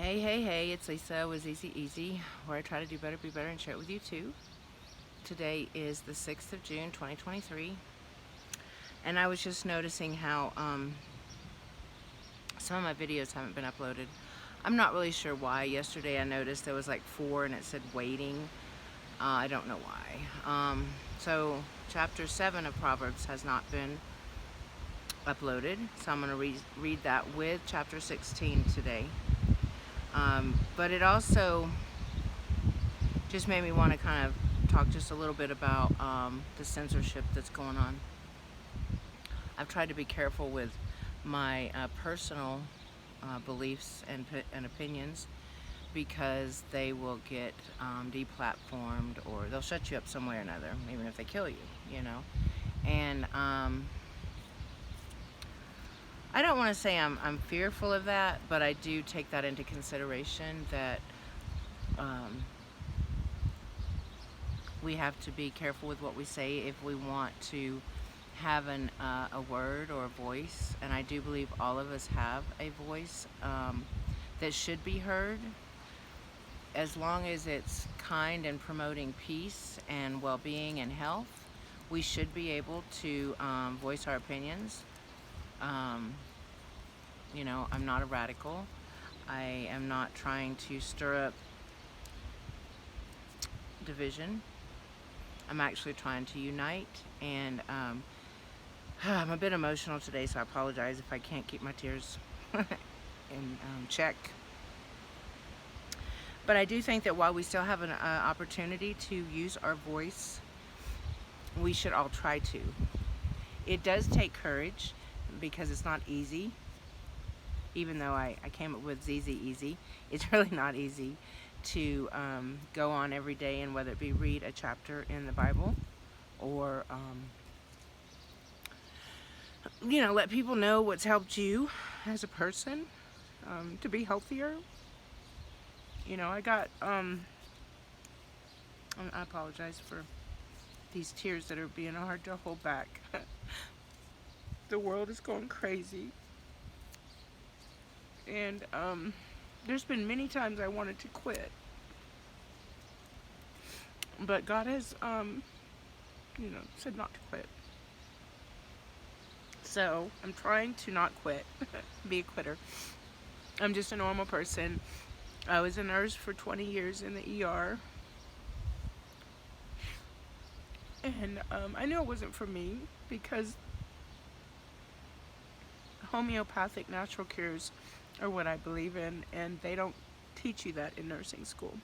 Hey, it's Lisa with Easy Easy, where I try to do better, be better, and share it with you too. Today is the 6th of June, 2023, and I was just noticing how some of my videos haven't been uploaded. I'm not really sure why. Yesterday I noticed there was like 4 and it said waiting. I don't know why. So chapter 7 of Proverbs has not been uploaded, so I'm going to read that with chapter 16 today. But it also just made me want to kind of talk just a little bit about the censorship that's going on. I've tried to be careful with my personal beliefs and opinions, because they will get deplatformed, or they'll shut you up some way or another, even if they kill you, you know. And I don't want to say I'm fearful of that, but I do take that into consideration, that we have to be careful with what we say if we want to have a word or a voice. And I do believe all of us have a voice that should be heard, as long as it's kind and promoting peace and well-being and health. We should be able to voice our opinions. You know, I'm not a radical. I am not trying to stir up division. I'm actually trying to unite, and I'm a bit emotional today, so I apologize if I can't keep my tears in check. But I do think that while we still have an opportunity to use our voice, we should all try to. It does take courage, because it's not easy. Even though I came up with ZZ Easy, it's really not easy to go on every day, and whether it be read a chapter in the Bible, or you know, let people know what's helped you as a person to be healthier. You know, I apologize for these tears that are being hard to hold back. The world is going crazy, and there's been many times I wanted to quit, but God has said not to quit. So I'm trying to not quit, be a quitter. I'm just a normal person. I was a nurse for 20 years in the ER, and I knew it wasn't for me, because homeopathic natural cures are what I believe in, and they don't teach you that in nursing school.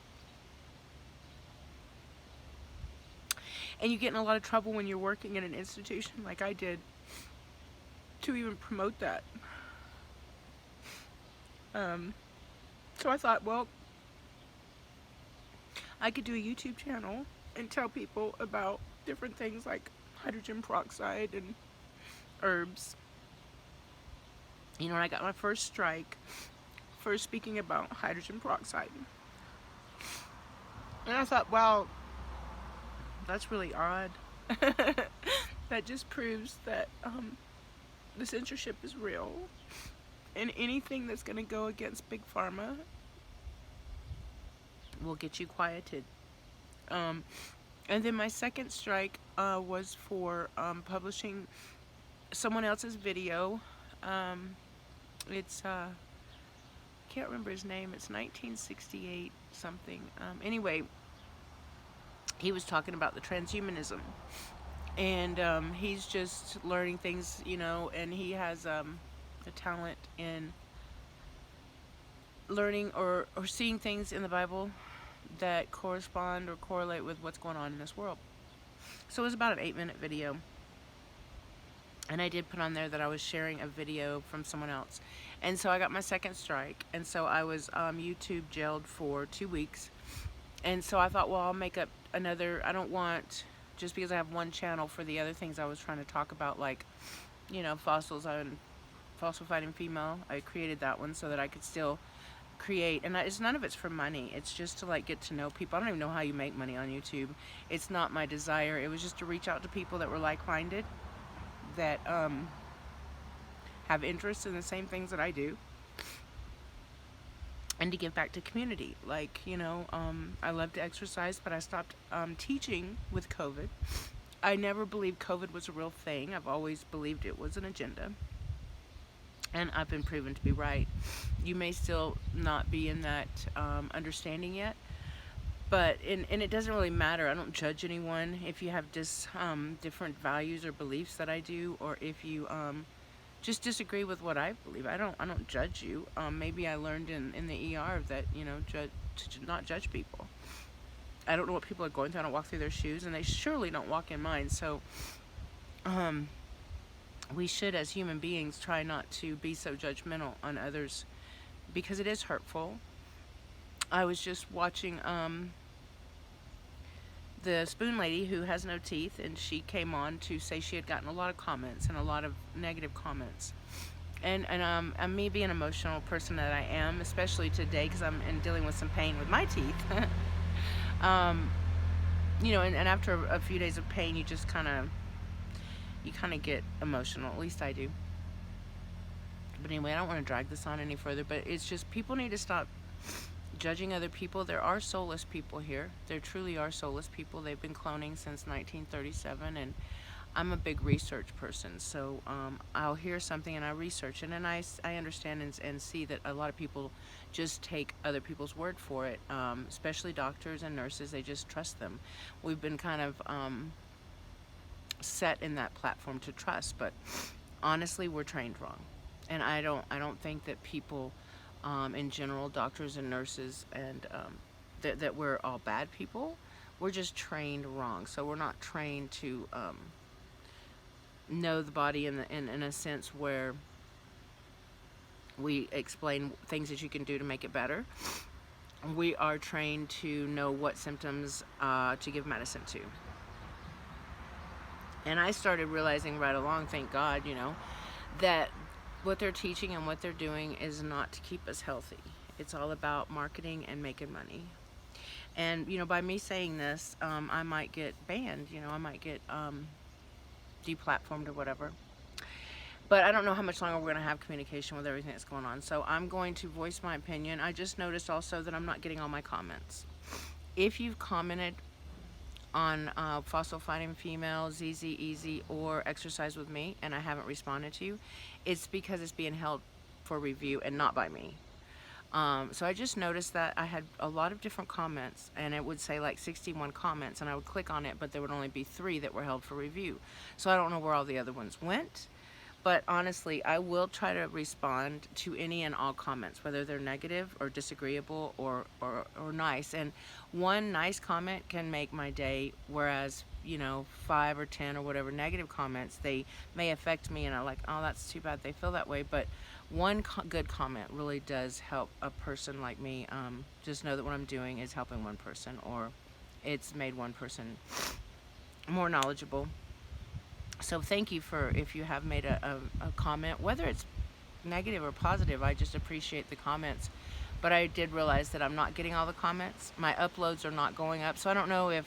And you get in a lot of trouble when you're working in an institution like I did to even promote that. So I thought, well, I could do a YouTube channel and tell people about different things like hydrogen peroxide and herbs. You know, when I got my first strike for speaking about hydrogen peroxide, and I thought, wow, that's really odd. That just proves that the censorship is real, and anything that's going to go against Big Pharma will get you quieted. And then my second strike was for publishing someone else's video. It's I can't remember his name. It's 1968 something. Anyway, he was talking about the transhumanism, and he's just learning things, you know, and he has a talent in learning or seeing things in the Bible that correspond or correlate with what's going on in this world. So it was about an 8-minute video, and I did put on there that I was sharing a video from someone else. And so I got my second strike, and so I was YouTube jailed for 2 weeks. And so I thought, well, I'll make up another. I don't want, just because I have one channel, for the other things I was trying to talk about, like, you know, fossil fighting female. I created that one so that I could still create, and it's none of it's for money. It's just to like get to know people. I don't even know how you make money on YouTube. It's not my desire. It was just to reach out to people that were like-minded, that have interests in the same things that I do. and to give back to community. Like, I love to exercise, but I stopped teaching with COVID. I never believed COVID was a real thing. I've always believed it was an agenda, and I've been proven to be right. You may still not be in that understanding yet, but and it doesn't really matter. I don't judge anyone if you have different values or beliefs that I do, or if you just disagree with what I believe. I don't judge you. Maybe I learned in the ER that to not judge people. I don't know what people are going through. I don't walk through their shoes, and they surely don't walk in mine. So um, we should, as human beings, try not to be so judgmental on others, because it is hurtful. I was just watching the spoon lady who has no teeth, and she came on to say she had gotten a lot of comments and a lot of negative comments. And me being an emotional person that I am, especially today because I'm dealing with some pain with my teeth. um, and after a few days of pain, you kind of get emotional. At least I do. But anyway, I don't want to drag this on any further. But it's just, people need to stop judging other people. There are soulless people here. There truly are soulless people. They've been cloning since 1937, and I'm a big research person. So I'll hear something and I research it, and I understand and see that a lot of people just take other people's word for it, especially doctors and nurses. They just trust them. We've been kind of set in that platform to trust, but honestly, we're trained wrong. And I don't think that people in general, doctors and nurses, and that we're all bad people. We're just trained wrong. So we're not trained to know the body in a sense where we explain things that you can do to make it better. We are trained to know what symptoms to give medicine to. And I started realizing right along, thank God, that what they're teaching and what they're doing is not to keep us healthy. It's all about marketing and making money. And, by me saying this, I might get banned, I might get deplatformed or whatever. But I don't know how much longer we're going to have communication with everything that's going on. So I'm going to voice my opinion. I just noticed also that I'm not getting all my comments. If you've commented on Fossil Fighting Female, ZZ Easy, or Exercise with Me, and I haven't responded to you, it's because it's being held for review and not by me. So I just noticed that I had a lot of different comments, and it would say like 61 comments, and I would click on it, but there would only be 3 that were held for review. So I don't know where all the other ones went. But honestly, I will try to respond to any and all comments, whether they're negative or disagreeable or nice. And one nice comment can make my day, whereas, 5 or 10 or whatever negative comments, they may affect me, and I'm like, oh, that's too bad they feel that way. But one good comment really does help a person like me just know that what I'm doing is helping one person, or it's made one person more knowledgeable. So thank you for, if you have made a comment, whether it's negative or positive. I just appreciate the comments. But I did realize that I'm not getting all the comments. My uploads are not going up. So I don't know if,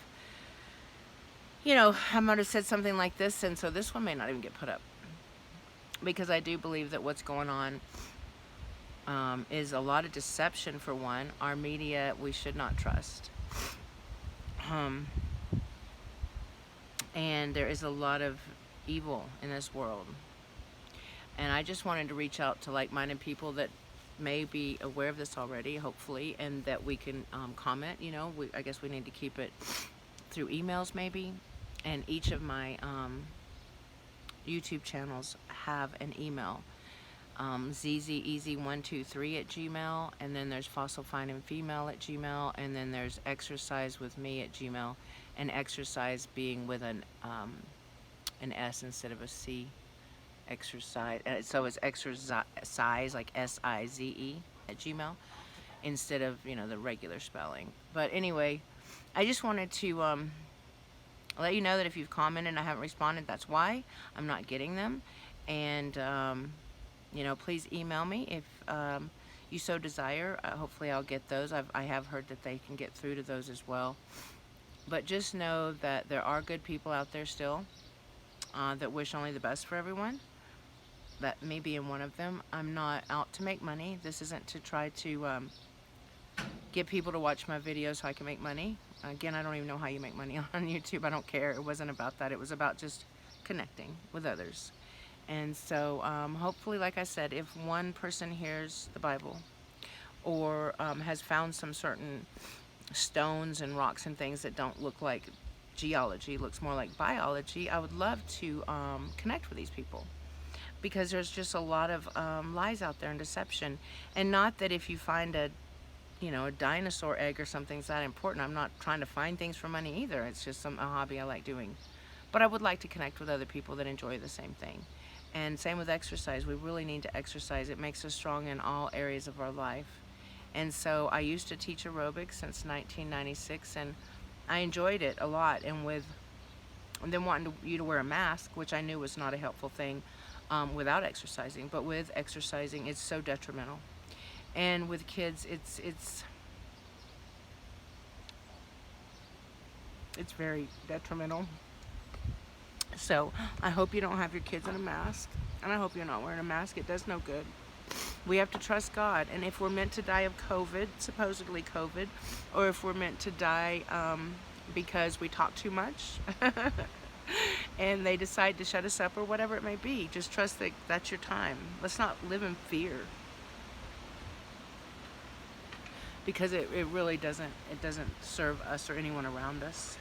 I might have said something like this, and so this one may not even get put up. Because I do believe that what's going on is a lot of deception, for one. Our media, we should not trust. And there is a lot of evil in this world. And I just wanted to reach out to like-minded people that may be aware of this already, hopefully, and that we can comment. I guess we need to keep it through emails maybe. And each of my YouTube channels have an email. ZZEasy123@gmail, and then there's Fossil Finding Female at Gmail, and then there's Exercise with Me at Gmail, and exercise being with an S instead of a C. Exercise. So it's exercise, like SIZE at Gmail, instead of the regular spelling. But anyway, I just wanted to let you know that if you've commented and I haven't responded, that's why. I'm not getting them. And please email me if you so desire. Hopefully I'll get those. I have heard that they can get through to those as well. But just know that there are good people out there still that wish only the best for everyone. That me being one of them. I'm not out to make money. This isn't to try to get people to watch my videos so I can make money. Again, I don't even know how you make money on YouTube. I don't care. It wasn't about that. It was about just connecting with others. And so hopefully, like I said, if one person hears the Bible or has found some certain stones and rocks and things that don't look like geology, looks more like biology, I would love to connect with these people, because there's just a lot of lies out there and deception. And not that if you find a a dinosaur egg or something's that important. I'm not trying to find things for money either. It's just a hobby I like doing. But I would like to connect with other people that enjoy the same thing. And same with exercise. We really need to exercise. It makes us strong in all areas of our life. And so I used to teach aerobics since 1996, and I enjoyed it a lot. And then wanting you to wear a mask, which I knew was not a helpful thing without exercising. But with exercising, it's so detrimental. And with kids, it's very detrimental. So I hope you don't have your kids in a mask, and I hope you're not wearing a mask. It does no good. We have to trust God. And if we're meant to die of COVID, supposedly COVID, or if we're meant to die because we talk too much and they decide to shut us up, or whatever it may be, just trust that that's your time. Let's not live in fear, because it really doesn't serve us or anyone around us.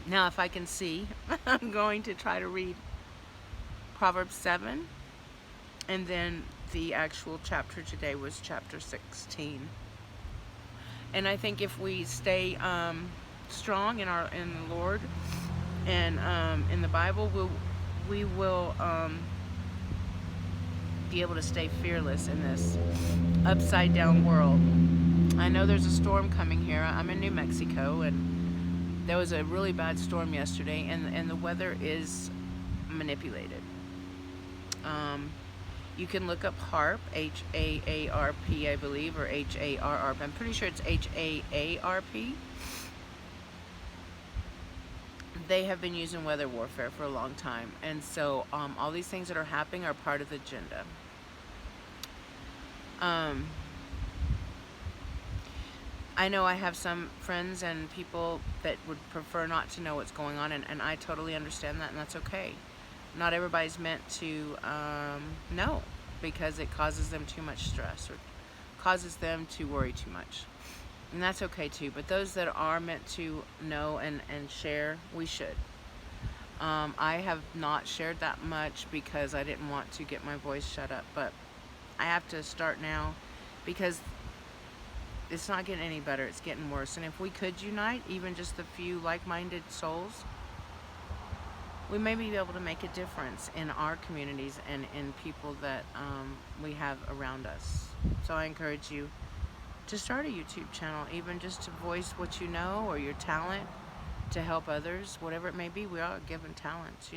Now, if I can see, I'm going to try to read Proverbs 7, and then the actual chapter today was chapter 16. And I think if we stay strong in the Lord and in the Bible, we will be able to stay fearless in this upside down world. I know there's a storm coming here. I'm in New Mexico, and there was a really bad storm yesterday, and the weather is manipulated. You can look up HAARP, H-A-A-R-P, I believe, or H-A-R-R-P. I'm pretty sure it's H-A-A-R-P. They have been using weather warfare for a long time, and so all these things that are happening are part of the agenda. I know I have some friends and people that would prefer not to know what's going on, and I totally understand that, and that's okay. Not everybody's meant to know, because it causes them too much stress or causes them to worry too much. And that's okay too. But those that are meant to know and share, we should. I have not shared that much because I didn't want to get my voice shut up. But I have to start now, because it's not getting any better. It's getting worse. And if we could unite, even just a few like-minded souls, we may be able to make a difference in our communities and in people that we have around us. So I encourage you to start a YouTube channel, even just to voice what you know or your talent to help others, whatever it may be. We are given talents,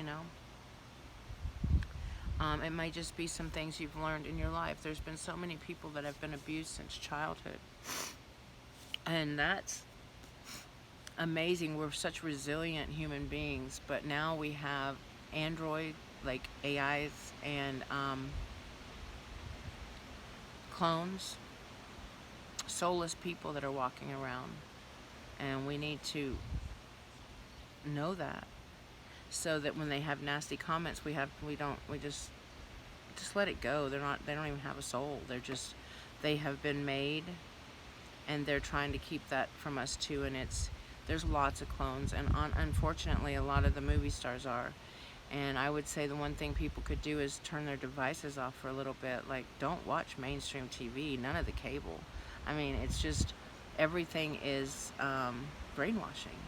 It may just be some things you've learned in your life. There's been so many people that have been abused since childhood, and that's amazing. We're such resilient human beings, but now we have Android, like AIs, and clones, soulless people that are walking around, and we need to know that, so that when they have nasty comments, we just let it go. They don't even have a soul. They have been made, and they're trying to keep that from us too. And there's lots of clones, and unfortunately a lot of the movie stars are. And I would say the one thing people could do is turn their devices off for a little bit. Like, don't watch mainstream TV, none of the cable. I mean, it's just, everything is brainwashing.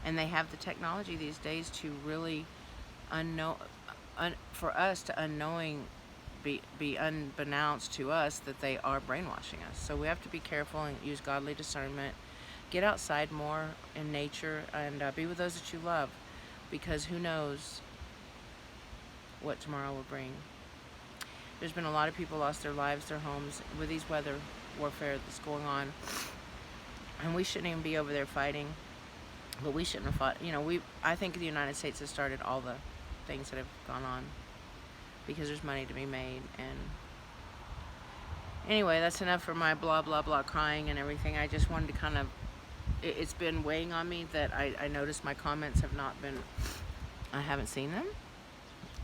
And they have the technology these days to really for us to be unbeknownst to us that they are brainwashing us. So we have to be careful and use godly discernment. Get outside more in nature, and be with those that you love, because who knows what tomorrow will bring. There's been a lot of people lost their lives, their homes, with these weather warfare that's going on, and we shouldn't even be over there fighting. But we shouldn't have fought. I think the United States has started all the things that have gone on, because there's money to be made, and Anyway, that's enough for my blah, blah, blah crying and everything. I just wanted to kind of, it's been weighing on me that I noticed my comments have not been, I haven't seen them.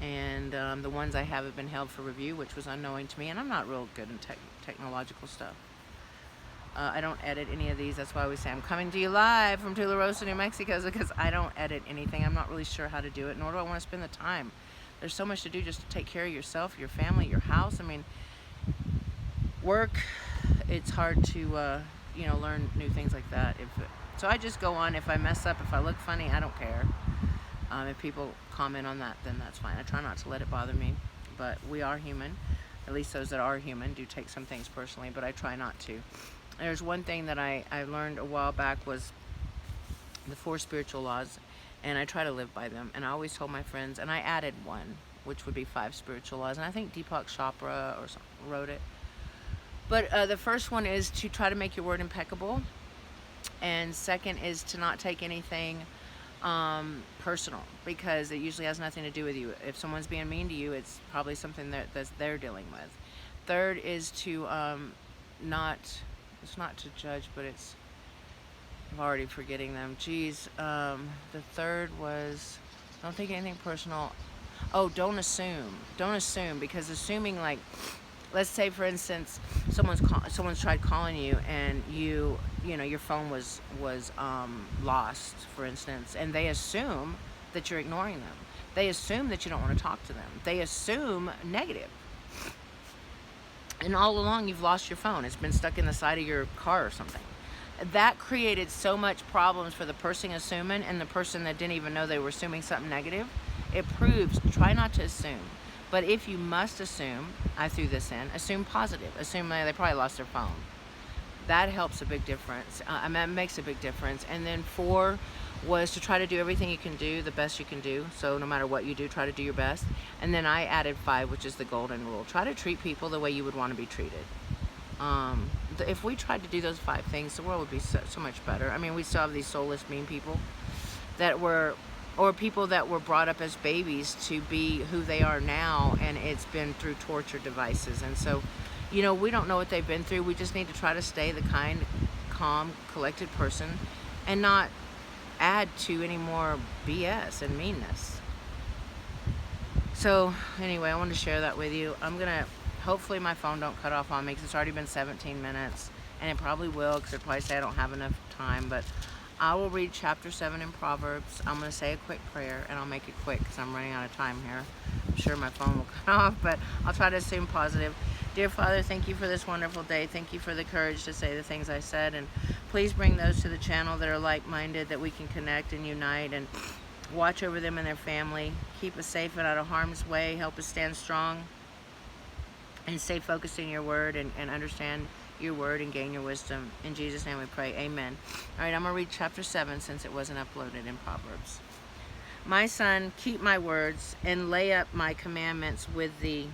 And the ones I have been held for review, which was unknowing to me. And I'm not real good in technological stuff. I don't edit any of these. That's why I always say I'm coming to you live from Tularosa, New Mexico, because I don't edit anything. I'm not really sure how to do it, nor do I want to spend the time. There's so much to do just to take care of yourself, your family, your house. I mean, work, it's hard to, learn new things like that. So I just go on. If I mess up, if I look funny, I don't care. If people comment on that, then that's fine. I try not to let it bother me, but we are human. At least those that are human do take some things personally, but I try not to. There's one thing that I learned a while back was the 4 spiritual laws, and I try to live by them. And I always told my friends, and I added one, which would be 5 spiritual laws. And I think Deepak Chopra or something wrote it. But the first one is to try to make your word impeccable. And second is to not take anything personal, because it usually has nothing to do with you. If someone's being mean to you, it's probably something that they're dealing with. Third is to it's not to judge, but it's, I'm already forgetting them. Geez, the third was, don't take anything personal. Oh, don't assume. Don't assume, because assuming, like, let's say for instance, someone's tried calling you, and your phone was lost, for instance, and they assume that you're ignoring them. They assume that you don't want to talk to them. They assume negative. And all along you've lost your phone. It's been stuck in the side of your car or something. That created so much problems for the person assuming and the person that didn't even know they were assuming something negative. It proves, try not to assume. But if you must assume, I threw this in, assume positive. Assume they probably lost their phone. That helps a big difference. It makes a big difference. And then 4 was to try to do everything you can do, the best you can do. So no matter what you do, try to do your best. And then I added 5, which is the golden rule. Try to treat people the way you would want to be treated. If we tried to do those 5 things, the world would be so much better. I mean, we still have these soulless, mean people or people that were brought up as babies to be who they are now, and it's been through torture devices. And so, we don't know what they've been through. We just need to try to stay the kind, calm, collected person and not add to any more BS and meanness. So anyway, I wanted to share that with you. Hopefully my phone don't cut off on me, because it's already been 17 minutes, and it probably will, because it'll probably say I don't have enough time. But I will read chapter 7 in Proverbs. I'm going to say a quick prayer, and I'll make it quick because I'm running out of time here. I'm sure my phone will cut off, but I'll try to assume positive. Dear Father, thank you for this wonderful day. Thank you for the courage to say the things I said, and please bring those to the channel that are like-minded, that we can connect and unite, and watch over them and their family. Keep us safe and out of harm's way. Help us stand strong and stay focused in your word, and understand your word and gain your wisdom. In Jesus' name we pray. Amen. All right, I'm going to read chapter 7 since it wasn't uploaded in Proverbs. My son, keep my words and lay up my commandments with thee.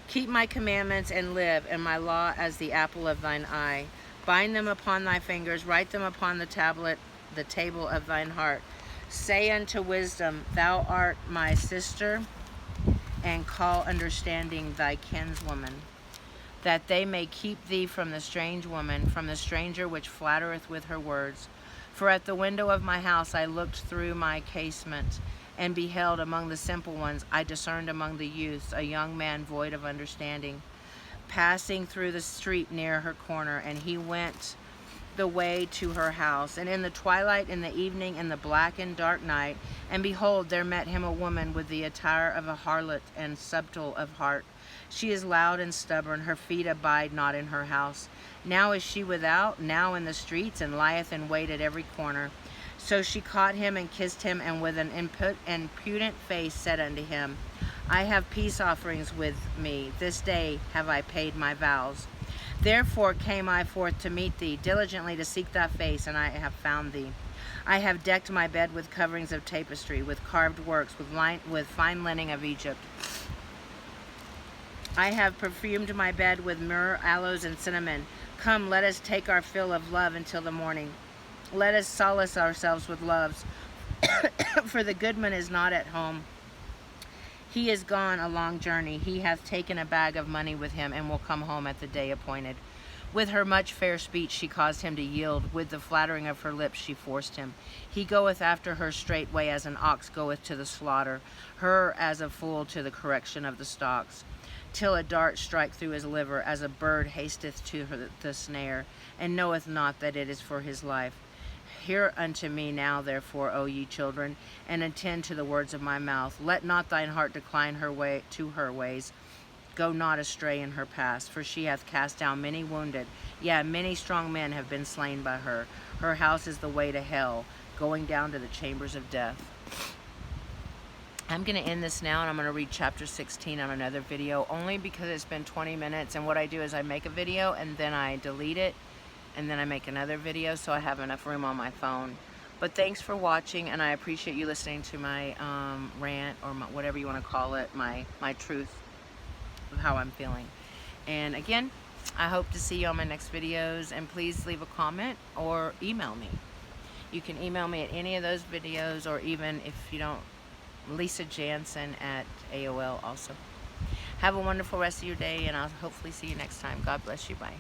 Keep my commandments and live, and my law as the apple of thine eye. Bind them upon thy fingers, write them upon the table of thine heart. Say unto wisdom, thou art my sister, and call understanding thy kinswoman, that they may keep thee from the strange woman, from the stranger which flattereth with her words. For at the window of my house I looked through my casement, and beheld among the simple ones, I discerned among the youths a young man void of understanding, passing through the street near her corner, and he went the way to her house. And in the twilight, in the evening, in the black and dark night, and behold, there met him a woman with the attire of a harlot and subtle of heart. She is loud and stubborn, her feet abide not in her house. Now is she without, now in the streets, and lieth in wait at every corner. So she caught him and kissed him, and with an impudent face said unto him, I have peace offerings with me. This day have I paid my vows. Therefore came I forth to meet thee, diligently to seek thy face, and I have found thee. I have decked my bed with coverings of tapestry, with carved works, with fine linen of Egypt. I have perfumed my bed with myrrh, aloes, and cinnamon. Come, let us take our fill of love until the morning. Let us solace ourselves with loves, for the goodman is not at home. He is gone a long journey. He hath taken a bag of money with him, and will come home at the day appointed. With her much fair speech she caused him to yield. With the flattering of her lips she forced him. He goeth after her straightway, as an ox goeth to the slaughter, her as a fool to the correction of the stocks, till a dart strike through his liver, as a bird hasteth to the snare, and knoweth not that it is for his life. Hear unto me now, therefore, O ye children, and attend to the words of my mouth. Let not thine heart decline her way to her ways. Go not astray in her paths, for she hath cast down many wounded. Yea, many strong men have been slain by her. Her house is the way to hell, going down to the chambers of death. I'm going to end this now, and I'm going to read chapter 16 on another video, only because it's been 20 minutes, and what I do is I make a video, and then I delete it, and then I make another video, so I have enough room on my phone. But thanks for watching, and I appreciate you listening to my rant, or whatever you want to call it, my truth of how I'm feeling. And again, I hope to see you on my next videos, and please leave a comment or email me. You can email me at any of those videos, or even if you don't, Lisa Jansen at AOL also. Have a wonderful rest of your day, and I'll hopefully see you next time. God bless you. Bye.